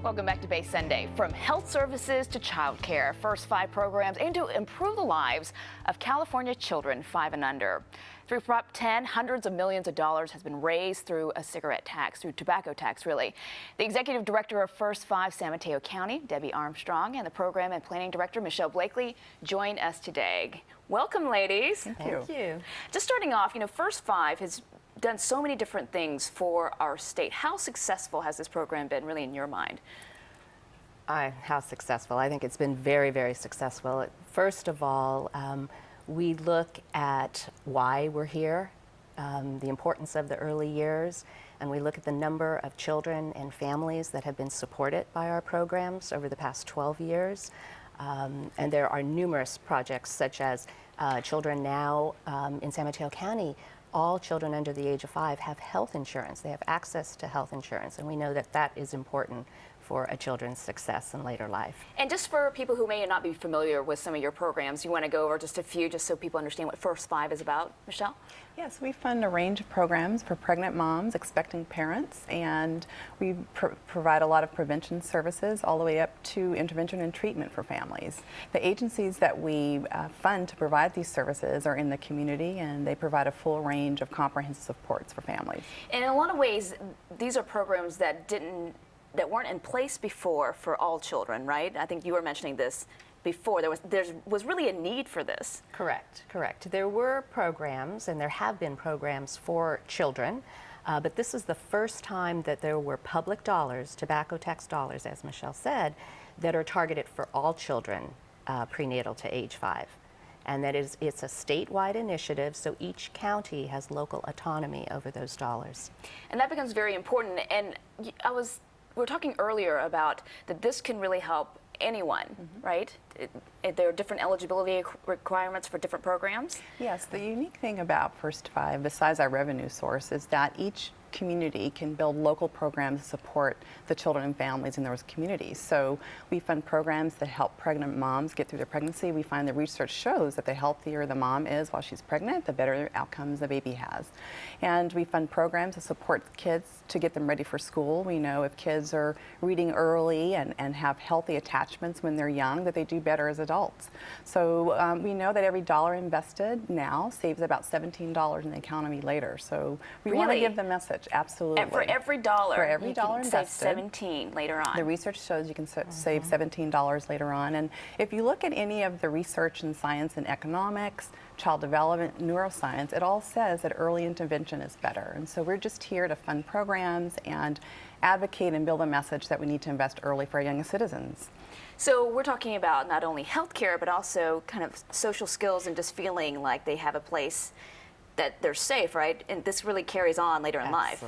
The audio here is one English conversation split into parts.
Welcome back to Bay Sunday. From health services to child care, First 5 programs aim to improve the lives of California children 5 and under. Through Prop 10, hundreds of millions of dollars has been raised through a cigarette tax, through tobacco tax, really. The executive director of First 5 San Mateo County, Debbie Armstrong, and the program and planning director, Michelle Blakely, join us today. Welcome, ladies. Thank you. Just starting off, First 5 has done so many different things for our state. How successful has this program been, really, in your mind? How successful? I think it's been very, very successful. First of all, we look at why we're here, the importance of the early years, and we look at the number of children and families that have been supported by our programs over the past 12 years. And there are numerous projects such as Children Now in San Mateo County. All children under the age of 5 have health insurance. They have access to health insurance, and we know that that is important for a children's success in later life. And just for people who may not be familiar with some of your programs, you want to go over just a few just so people understand what First 5 is about, Michelle? Yes, we fund a range of programs for pregnant moms, expecting parents, and we provide a lot of prevention services all the way up to intervention and treatment for families. The agencies that we fund to provide these services are in the community, and they provide a full range of comprehensive supports for families. And in a lot of ways, these are programs that weren't in place before for all children, right? I think you were mentioning this before. There was really a need for this. Correct. There were programs, and there have been programs for children, but this is the first time that there were public dollars, tobacco tax dollars, as Michelle said, that are targeted for all children prenatal to age 5. And it's a statewide initiative, so each county has local autonomy over those dollars. And that becomes very important. And we were talking earlier about that this can really help anyone, right? There are different eligibility requirements for different programs? Yes, the unique thing about First 5, besides our revenue source, is that each community can build local programs to support the children and families in those communities. So we fund programs that help pregnant moms get through their pregnancy. We find the research shows that the healthier the mom is while she's pregnant, the better outcomes the baby has. And we fund programs to support kids to get them ready for school. We know if kids are reading early and have healthy attachments when they're young, that they do better as adults. So we know that every dollar invested now saves about $17 in the economy later. So we want to give the message. Absolutely. And for every dollar, you can save 17 later on. The research shows you can save $17 later on. And if you look at any of the research in science and economics, child development, neuroscience, it all says that early intervention is better. And so we're just here to fund programs and advocate and build a message that we need to invest early for our young citizens. So we're talking about not only healthcare, but also kind of social skills and just feeling like they have a place that they're safe, right? And this really carries on later in life.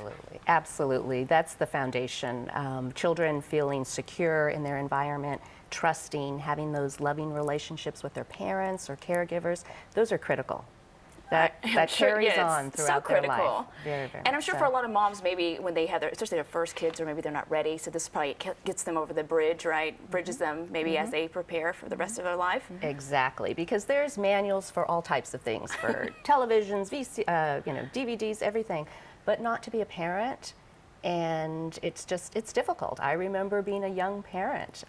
Absolutely. That's the foundation. Children feeling secure in their environment, trusting, having those loving relationships with their parents or caregivers, those are critical. That carries on throughout their life. Very, very and I'm sure for a lot of moms, maybe when they have especially their first kids, or maybe they're not ready, so this probably gets them over the bridge, right? Bridges them maybe as they prepare for the rest of their life. Exactly, because there's manuals for all types of things, for televisions, DVDs, everything, but not to be a parent. And it's difficult. I remember being a young parent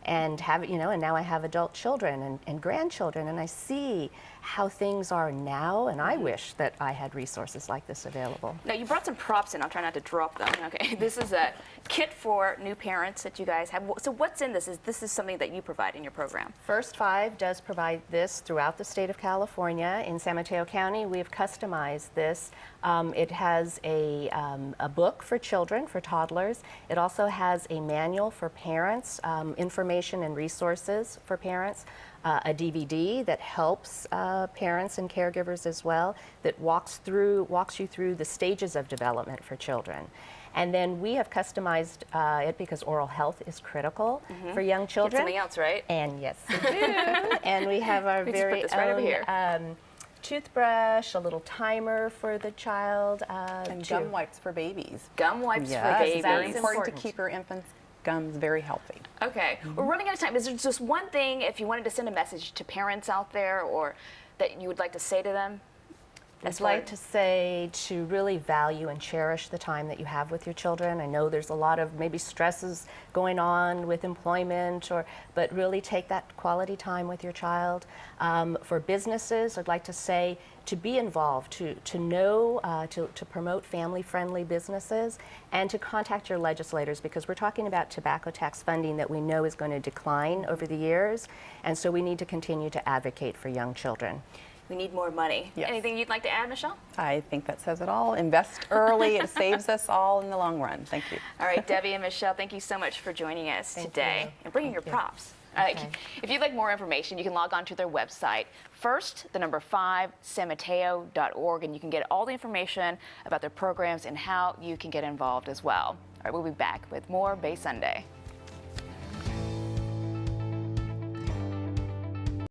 and and now I have adult children and grandchildren, and I see how things are now, and I wish that I had resources like this available. Now, you brought some props in. I'll try not to drop them. Okay, this is a kit for new parents that you guys have. So what's in this? This is something that you provide in your program? First 5 does provide this throughout the state of California. In San Mateo County, we have customized this. It has a book for children, for toddlers. It also has a manual for parents, information and resources for parents, a DVD that helps parents and caregivers as well, that walks you through the stages of development for children. And then we have customized it because oral health is critical for young children. Get something else, right? And yes, we do. And we have our very own toothbrush, a little timer for the child. And gum wipes for babies. Gum wipes for babies. It's very important to keep your infants' gums very healthy. Okay, we're running out of time. Is there just one thing, if you wanted to send a message to parents out there, or that you would like to say to them? I'd like to say to really value and cherish the time that you have with your children. I know there's a lot of maybe stresses going on with employment, but really take that quality time with your child. For businesses, I'd like to say to be involved, to know, to promote family-friendly businesses, and to contact your legislators, because we're talking about tobacco tax funding that we know is going to decline over the years, and so we need to continue to advocate for young children. We need more money. Yes. Anything you'd like to add, Michelle? I think that says it all. Invest early. It saves us all in the long run. Thank you. All right, Debbie and Michelle, thank you so much for joining us today and bringing your props. Okay. If you'd like more information, you can log on to their website, 5 sanmateo.org, and you can get all the information about their programs and how you can get involved as well. All right, we'll be back with more Bay Sunday.